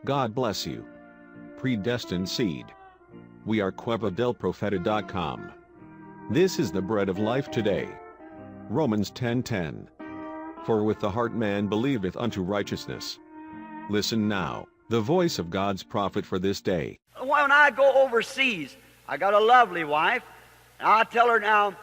God bless you. Predestined seed. We are Cueva-del-Profeta.com. This is the bread of life today. Romans 10:10. For with the heart man believeth unto righteousness. Listen now, the voice of God's prophet for this day. When I go overseas, I got a lovely wife, and I tell her now,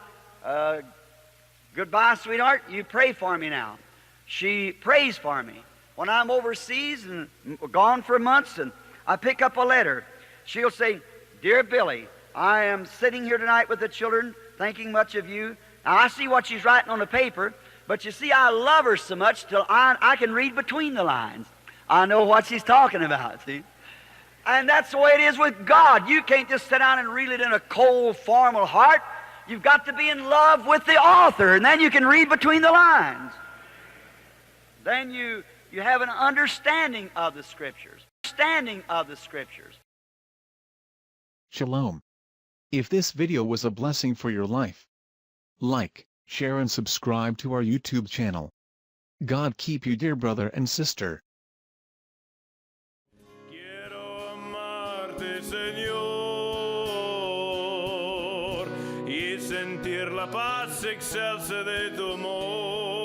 goodbye, sweetheart, you pray for me now. She prays for me. When I'm overseas and gone for months and I pick up a letter, she'll say, Dear Billy, I am sitting here tonight with the children, thinking much of you. Now, I see what she's writing on the paper, but you see, I love her so much till I can read between the lines. I know what she's talking about, see? And that's the way it is with God. You can't just sit down and read it in a cold, formal heart. You've got to be in love with the author, and then you can read between the lines. Then you have an understanding of the Scriptures. Understanding of the Scriptures. Shalom. If this video was a blessing for your life, like, share and subscribe to our YouTube channel. God keep you, dear brother and sister. Quiero amarte, Señor, y sentir la paz excelsa de tu amor.